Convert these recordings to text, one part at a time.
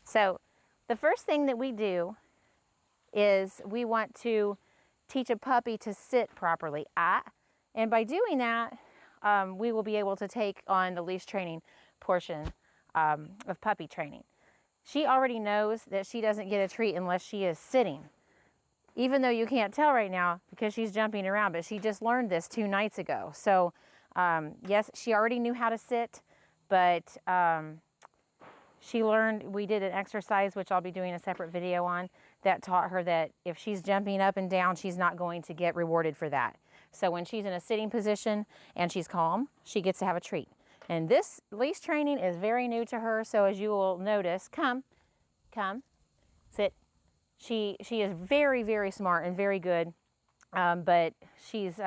So the first thing that we do is we want to teach a puppy to sit properly. And by doing that, we will be able to take on the leash training portion of puppy training. She already knows that she doesn't get a treat unless she is sitting. Even though you can't tell right now because she's jumping around, but she just learned this 2 nights ago. So yes, she already knew how to sit, but she learned, we did an exercise, which I'll be doing a separate video on, that taught her that if she's jumping up and down, she's not going to get rewarded for that. So when she's in a sitting position and she's calm, she gets to have a treat. And this leash training is very new to her. So as you will notice, come, sit. She is very, very smart and very good, but she's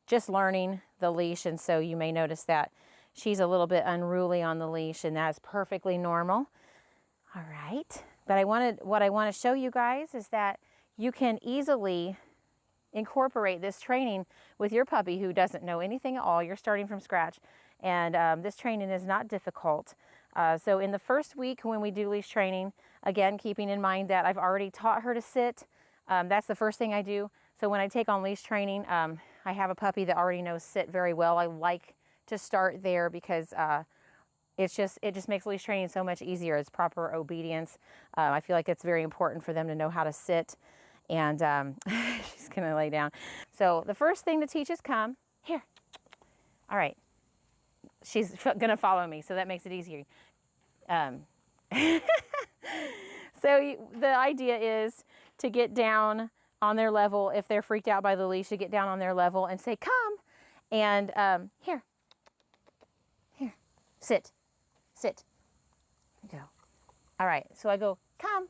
just learning the leash. And so you may notice that she's a little bit unruly on the leash, and that's perfectly normal. All right. But what I want to show you guys is that you can easily incorporate this training with your puppy who doesn't know anything at all. You're starting from scratch. And this training is not difficult. So in the first week when we do leash training, again, keeping in mind that I've already taught her to sit, that's the first thing I do. So when I take on leash training, I have a puppy that already knows sit very well. I like to start there because it just makes leash training so much easier. It's proper obedience. I feel like it's very important for them to know how to sit. And she's going to lay down. So the first thing to teach is come. Here. All right. She's going to follow me, so that makes it easier. So the idea is to get down on their level. If they're freaked out by the leash, to get down on their level and say, come. And here. Sit. There you go. All right. So I go, come.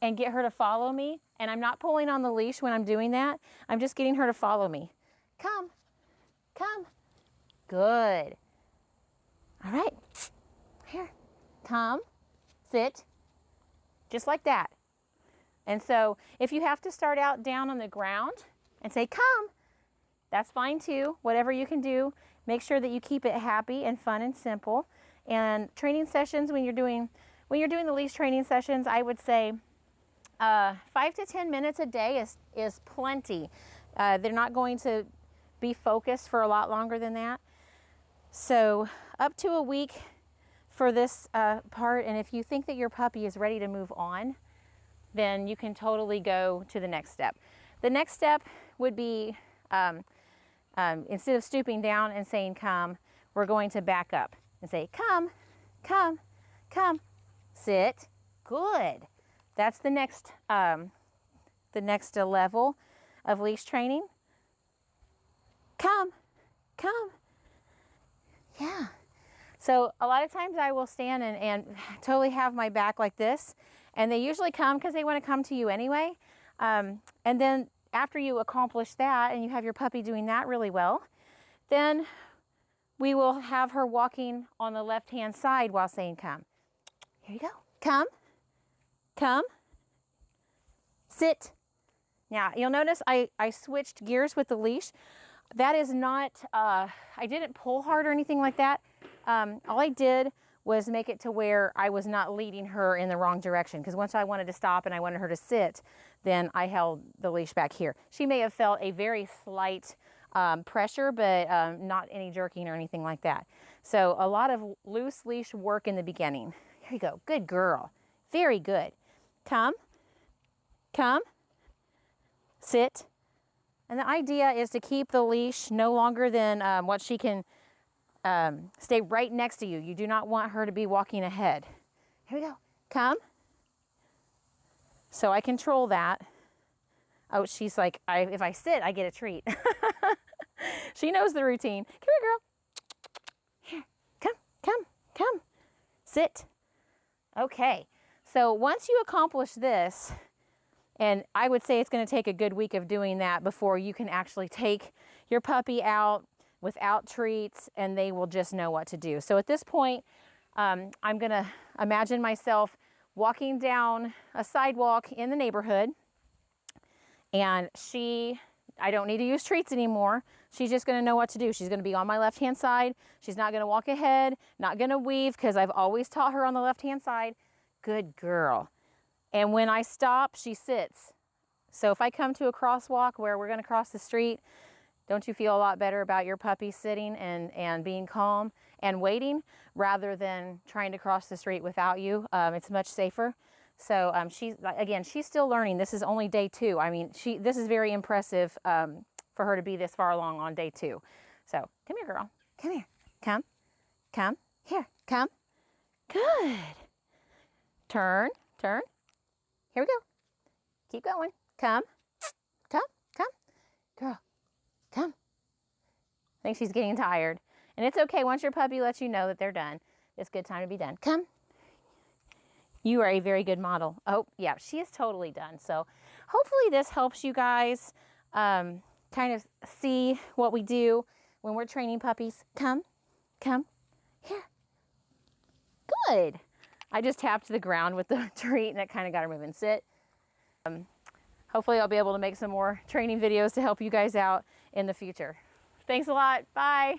And get her to follow me. And I'm not pulling on the leash when I'm doing that. I'm just getting her to follow me. Come. Good. All right. Here. Come. Sit. Just like that. And so if you have to start out down on the ground and say, come, that's fine too. Whatever you can do, make sure that you keep it happy and fun and simple. And training sessions, when you're doing the leash training sessions, I would say 5 to 10 minutes a day is plenty. They're not going to be focused for a lot longer than that. So up to a week for this part. And if you think that your puppy is ready to move on, then you can totally go to the next step. The next step would be, instead of stooping down and saying come, we're going to back up and say come, sit, good. That's the next level of leash training. Come. Yeah. So a lot of times I will stand and totally have my back like this, and they usually come because they want to come to you anyway. And then after you accomplish that and you have your puppy doing that really well, then we will have her walking on the left-hand side while saying come. Here you go. Come. Sit. Now, you'll notice I switched gears with the leash. That is not, I didn't pull hard or anything like that. All I did was make it to where I was not leading her in the wrong direction. Because once I wanted to stop and I wanted her to sit, then I held the leash back here. She may have felt a very slight pressure, but not any jerking or anything like that. So a lot of loose leash work in the beginning. Here you go. Good girl. Very good. Come. Sit. And the idea is to keep the leash no longer than what she can stay right next to you. You do not want her to be walking ahead. Here we go. Come. So I control that. Oh, she's like, if I sit, I get a treat. She knows the routine. Come here, girl. Here. Come. Sit. Okay. So once you accomplish this, and I would say it's going to take a good week of doing that before you can actually take your puppy out without treats and they will just know what to do. So at this point, I'm going to imagine myself walking down a sidewalk in the neighborhood, and she I don't need to use treats anymore. She's just gonna know what to do. She's gonna be on my left-hand side. She's not gonna walk ahead, not gonna weave, because I've always taught her on the left-hand side. Good girl. And when I stop, she sits. So if I come to a crosswalk where we're gonna cross the street, don't you feel a lot better about your puppy sitting and being calm and waiting rather than trying to cross the street without you? It's much safer. So she's still learning. This is only day 2. I mean, this is very impressive for her to be this far along on day 2. So come here, girl. Come here. Come. Come. Here. Come. Good. Turn. Turn. Here we go. Keep going. Come. Come. Come. Girl. Come. I think she's getting tired. And it's okay. Once your puppy lets you know that they're done, it's a good time to be done. Come. You are a very good model. Oh, yeah, she is totally done. So hopefully this helps you guys kind of see what we do when we're training puppies. Come, come, here. Good. I just tapped the ground with the treat and it kind of got her moving. Sit. Hopefully I'll be able to make some more training videos to help you guys out in the future. Thanks a lot. Bye.